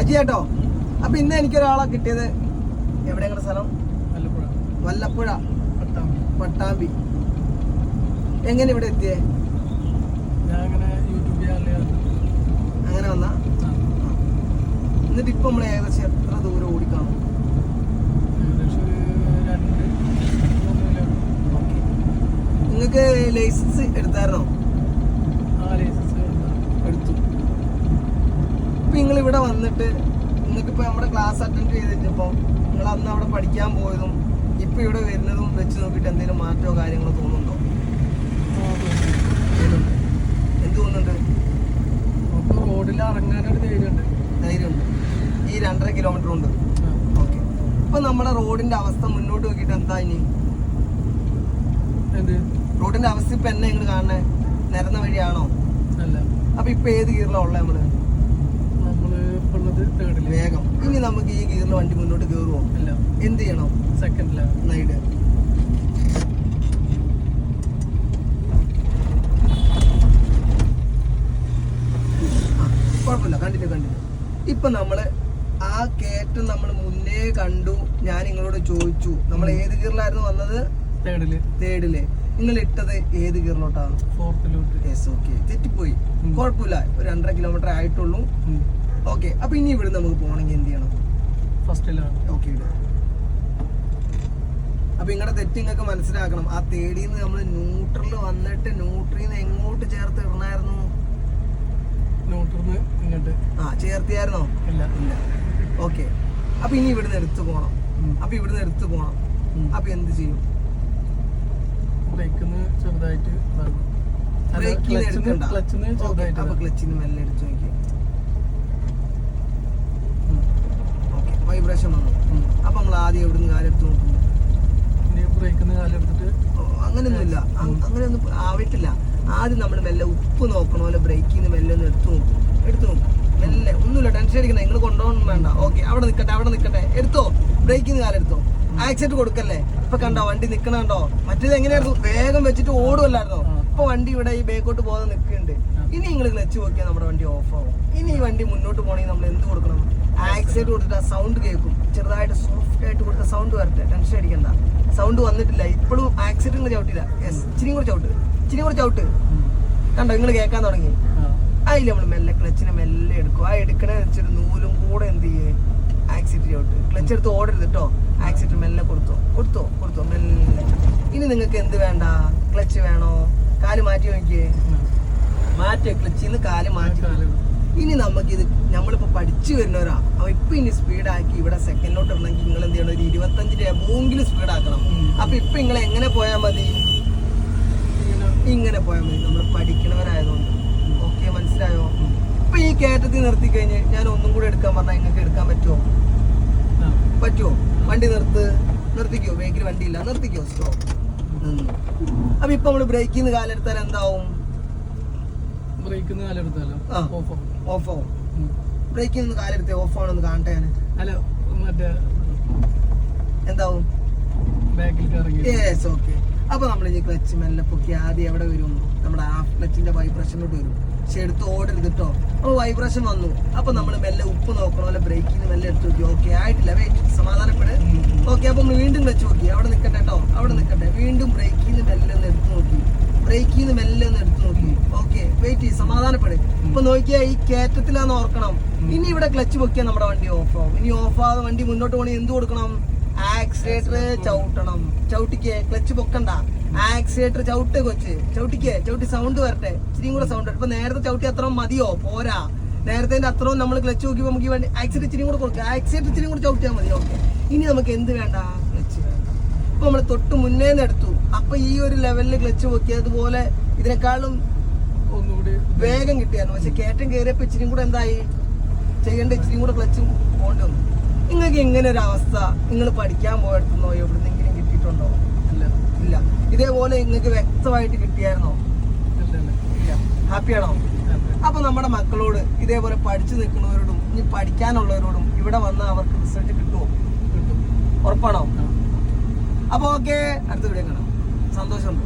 അജി കേട്ടോ. അപ്പൊ ഇന്ന് എനിക്കൊരാളെ കിട്ടിയത് എവിടെയാണ് സ്ഥലം? വല്ലപ്പുഴ പട്ടാമ്പി. എങ്ങനെ ഇവിടെ എത്തിയേ? അങ്ങനെ വന്ന എന്നിട്ട് ഇപ്പൊ നമ്മള് ഏകദേശം എത്ര ദൂരം ഓടിക്കാണോ? നിങ്ങക്ക് ലൈസൻസ് എടുത്തായിരുന്നോ? എടുത്തു. ഇപ്പൊ നിങ്ങൾ ഇവിടെ വന്നിട്ട് നിങ്ങൾക്കിപ്പോ നമ്മുടെ ക്ലാസ് അറ്റൻഡ് ചെയ്തിട്ടിപ്പോ നിങ്ങൾ അന്ന് അവിടെ പഠിക്കാൻ പോയതും ഇപ്പൊ ഇവിടെ വരുന്നതും വെച്ച് നോക്കിയിട്ട് എന്തെങ്കിലും മാറ്റമോ കാര്യങ്ങളോ തോന്നുന്നുണ്ടോ? എന്ത് തോന്നുന്നുണ്ട്? റോഡിൽ ഇറങ്ങാനൊരു ധൈര്യമുണ്ട്. ഈ 2.5 കിലോമീറ്റർ ഉണ്ട്. ഓക്കെ. ഇപ്പൊ നമ്മുടെ റോഡിന്റെ അവസ്ഥ മുന്നോട്ട് നോക്കിയിട്ട് എന്താ ഇനി? റോഡിന്റെ അവസ്ഥ ഇപ്പൊ എന്നെ നിങ്ങൾ കാണണേ നിരന്ന വഴിയാണോ? അല്ല. അപ്പൊ ഇപ്പൊ ഏത് ഗിയറിലാ ഉള്ളത് നമ്മള്? വേഗം. ഇനി നമുക്ക് ഈ ഗിയറിൽ വണ്ടി മുന്നോട്ട് കയറുമോ? എന്ത് ചെയ്യണം? സെക്കൻഡിലാണ്. കുഴപ്പമില്ല, കണ്ടിന്യൂ. ഇപ്പൊ നമ്മള് ആ കയറ്റം നമ്മൾ മുന്നേ കണ്ടു. ഞാൻ നിങ്ങളോട് ചോദിച്ചു നമ്മൾ ഏത് ഗിയറിലായിരുന്നു വന്നത്? തേർഡില്. നിങ്ങൾ ഇട്ടത് ഏത് ഗിയറിലോട്ടാണ്? ഫോർത്തിലോട്ട്. Yes, okay. തെറ്റിപ്പോയി, കുഴപ്പമില്ല. ഒരു 2.5 കിലോമീറ്റർ ആയിട്ടുള്ളൂ. ഓക്കെ. അപ്പൊ ഇനി ഇവിടെ നമുക്ക് പോകണമെങ്കിൽ എന്ത് ചെയ്യണം? ഫസ്റ്റിലാണ്. ഓക്കെ. അപ്പൊ നിങ്ങളുടെ തെറ്റ് നിങ്ങൾക്ക് മനസ്സിലാക്കണം. ആ തേടിന്ന് നമ്മൾ ന്യൂട്രലിൽ വന്നിട്ട് ന്യൂട്രീന്ന് എങ്ങോട്ട് ചേർത്ത് ഇടണായിരുന്നു? ചേർത്തിയായിരുന്നോ? ഇല്ല. ഓക്കെ. അപ്പൊ ഇനി ഇവിടുന്ന് എടുത്തു പോണം. അപ്പൊ എന്ത് ചെയ്യും? ചെറുതായിട്ട് അപ്പൊ ക്ലച്ചിന് മെല്ലെ എടുത്തു നോക്കി. വൈബ്രേഷൻ വന്നു. അപ്പൊ നമ്മൾ ആദ്യം എവിടുന്ന് കാലെടുത്ത് നോക്കും? അങ്ങനെയൊന്നുമില്ല, അങ്ങനെയൊന്നും ആവിട്ടില്ല. ആദ്യം നമ്മൾ മെല്ലെ ഉപ്പ് നോക്കണമല്ലോ. ബ്രേക്കിൽ നിന്ന് മെല്ലെ ഒന്ന് എടുത്തു നോക്കും. മെല്ലെ, ഒന്നുമില്ല, ടെൻഷൻ അടിക്കണേ. നിങ്ങൾ കൊണ്ടുപോകണം വേണ്ട. ഓക്കെ, അവിടെ നിൽക്കട്ടെ. എടുത്തോ, ബ്രേക്കിൽ നിന്ന് കാലെടുത്തോ. ആക്സിഡന്റ് കൊടുക്കല്ലേ. ഇപ്പൊ കണ്ടോ വണ്ടി നിക്കണോ? മറ്റേത് എങ്ങനെയായിരുന്നു? വേഗം വെച്ചിട്ട് ഓടുമല്ലായിരുന്നോ? ഇപ്പൊ വണ്ടി ഇവിടെ ഈ ബേക്കോട്ട് പോകാതെ നിൽക്കുന്നുണ്ട്. ഇനി നിങ്ങൾ ക്ലച്ച് നോക്കിയാൽ നമ്മുടെ വണ്ടി ഓഫ് ആവും. ഇനി ഈ വണ്ടി മുന്നോട്ട് പോകണമെങ്കിൽ നമ്മൾ എന്ത് കൊടുക്കണം? ആക്സിഡന്റ് കൊടുത്തിട്ട് ആ സൗണ്ട് കേൾക്കും. ചെറുതായിട്ട് സോഫ്റ്റ് ആയിട്ട് കൊടുത്ത സൗണ്ട് വരട്ടെ. ടെൻഷൻ അടിക്കണ്ട. സൗണ്ട് വന്നിട്ടില്ല, ഇപ്പോഴും ആക്സിഡന്റ് ചവിട്ടില്ല. യെസ്, ഇച്ചിരി കൂടെ ചവിട്ട്. കണ്ടോ, നിങ്ങൾ കേൾക്കാൻ തുടങ്ങി. അതിൽ നമ്മൾ മെല്ലെ ക്ലച്ചിനെ മെല്ലെ എടുക്കും. ആ എടുക്കണേ വെച്ചൊരു നൂലും കൂടെ എന്ത് ചെയ്യേ? ആക്സിഡന്റ് ചവിട്ട്. ക്ലച്ച് എടുത്ത് ഓടരുത് കേട്ടോ. ആക്സിഡന്റ് മെല്ലെ കൊടുത്തോ മെല്ലെ. ഇനി നിങ്ങൾക്ക് എന്ത് വേണ്ട? ക്ലച്ച് വേണോ? കാല് മാറ്റി നോക്കിയേ. ക്ലച്ചിന്ന് കാല് മാറ്റി. ഇനി നമുക്കിത് നമ്മളിപ്പോ പഠിച്ചു വരുന്നവരാ. അപ്പൊ ഇപ്പൊ ഇനി സ്പീഡാക്കി ഇവിടെ സെക്കൻഡിലോട്ട് ഇടണമെങ്കിൽ നിങ്ങൾ എന്ത് ചെയ്യണം? ഒരു 25 എബോവെങ്കിലും സ്പീഡാക്കണം. അപ്പൊ ഇപ്പൊ നിങ്ങൾ എങ്ങനെ പോയാൽ മതി? ഇങ്ങനെ പോയാൽ മതി. നമ്മൾ പഠിക്കണവരായതുകൊണ്ട്. ഓക്കെ, മനസ്സിലായോ? ഇപ്പൊ ഈ കയറ്റത്തിൽ നിർത്തി കഴിഞ്ഞ് ഞാൻ ഒന്നും കൂടെ എടുക്കാൻ പറഞ്ഞാൽ നിങ്ങൾക്ക് എടുക്കാൻ പറ്റുമോ? വണ്ടി നിർത്തിക്കോ. ബേക്കിൽ വണ്ടി ഇല്ല, നിർത്തിക്കോ. സ്റ്റോപ്പ്. അപ്പൊ ഇപ്പൊ നമ്മള് ബ്രേക്കിൽ നിന്ന് കാലെടുത്താൽ എന്താവും? ഓഫ് ആവും. ബ്രേക്കിൽ നിന്ന് കാലെടുത്തേ ഓഫ് ആണെന്ന് കാണട്ടെ. എന്താവും? Yes, okay. അപ്പൊ നമ്മൾ ഈ ക്ലച്ച് മെല്ലെ പൊക്കി ആദ്യം എവിടെ വരും? നമ്മുടെ ഹാഫ് ക്ലച്ചിന്റെ വൈബ്രേഷനിലോട്ട് വരും. പക്ഷെ എടുത്ത് ഓടരുത് കേട്ടോ. അപ്പൊ വൈബ്രേഷൻ വന്നു. അപ്പൊ നമ്മൾ മെല്ലെ ഉപ്പ് നോക്കണം. അല്ലെ ബ്രേക്കിൽ നിന്ന് മെല്ലെ എടുത്ത് നോക്കി. ഓക്കെ ആയിട്ടില്ല, വെയിറ്റ്, സമാധാനപ്പെട്. ഓക്കെ. അപ്പൊ വീണ്ടും ക്ലച്ച് നോക്കി. അവിടെ നിൽക്കട്ടെ കേട്ടോ, വീണ്ടും ബ്രേക്കിൽ നിന്ന് മെല്ലെ ഒന്ന് എടുത്ത് നോക്കി. ഓക്കെ, വെയിറ്റ്, സമാധാനപ്പെട്. ഇപ്പൊ നോക്കിയാൽ ഈ കയറ്റത്തിലാന്ന് ഓർക്കണം. ഇനി ഇവിടെ ക്ലച്ച് പൊക്കിയാൽ നമ്മുടെ വണ്ടി ഓഫ് ആവും. ഇനി ഓഫ് ആവാതെ വണ്ടി മുന്നോട്ട് പോകണമെങ്കിൽ എന്ത് കൊടുക്കണം? ആക്സിലേറ്റർ ചവിട്ടണം. ചവിട്ടിക്കേ, ക്ലച്ച് പൊക്കണ്ട. ആക്സിലേറ്റർ ചവിട്ടി സൗണ്ട് വരട്ടെ. ഇച്ചിരിയും കൂടെ സൗണ്ട്. ഇപ്പൊ നേരത്തെ ചവിട്ടി അത്രയും മതിയോ? പോരാ. നേരത്തെ അത്രയും നമ്മൾ ക്ലച്ച് നോക്കിയപ്പോൾ നമുക്ക് ഈ വണ്ടി ആക്സിലേറ്റർ ഇച്ചിരി കൂടെ കൊടുക്കുക. ആക്സിലേറ്റർ ഇച്ചിരി കൂടെ ചവിട്ടിയാൽ മതി. ഓക്കെ. ഇനി നമുക്ക് എന്ത് വേണ്ട? ക്ലച്ച് വേണ്ട. ഇപ്പൊ നമ്മൾ തൊട്ട് മുന്നേന്ന് എടുത്തു. അപ്പൊ ഈ ഒരു ലെവലിൽ ക്ലച്ച് പൊക്കിയതുപോലെ ഇതിനേക്കാളും ഒന്നുകൂടി വേഗം കിട്ടിയായിരുന്നു. പക്ഷെ കയറ്റം കയറിയപ്പോ ഇച്ചിരി കൂടെ എന്തായി ചെയ്യേണ്ട? ഇച്ചിരി കൂടെ ക്ലച്ചും പോകേണ്ടി വന്നു. നിങ്ങൾക്ക് ഇങ്ങനെ ഒരു അവസ്ഥ നിങ്ങൾ പഠിക്കാൻ പോയെടുത്തുന്നോ എവിടുന്നെങ്കിലും കിട്ടിയിട്ടുണ്ടോ? ഇല്ല. ഇതേപോലെ നിങ്ങൾക്ക് വ്യക്തമായിട്ട് കിട്ടിയായിരുന്നോ? ഇല്ല. ഹാപ്പിയാണോ? അപ്പൊ നമ്മുടെ മക്കളോട് ഇതേപോലെ പഠിച്ചു നിൽക്കുന്നവരോടും ഇനി പഠിക്കാനുള്ളവരോടും ഇവിടെ വന്നാൽ അവർക്ക് റിസൾട്ട് കിട്ടുമോ? ഉറപ്പാണോ? അപ്പൊ ഓക്കെ, അടുത്ത വീഡിയോ കാണാം. സന്തോഷമുണ്ട്.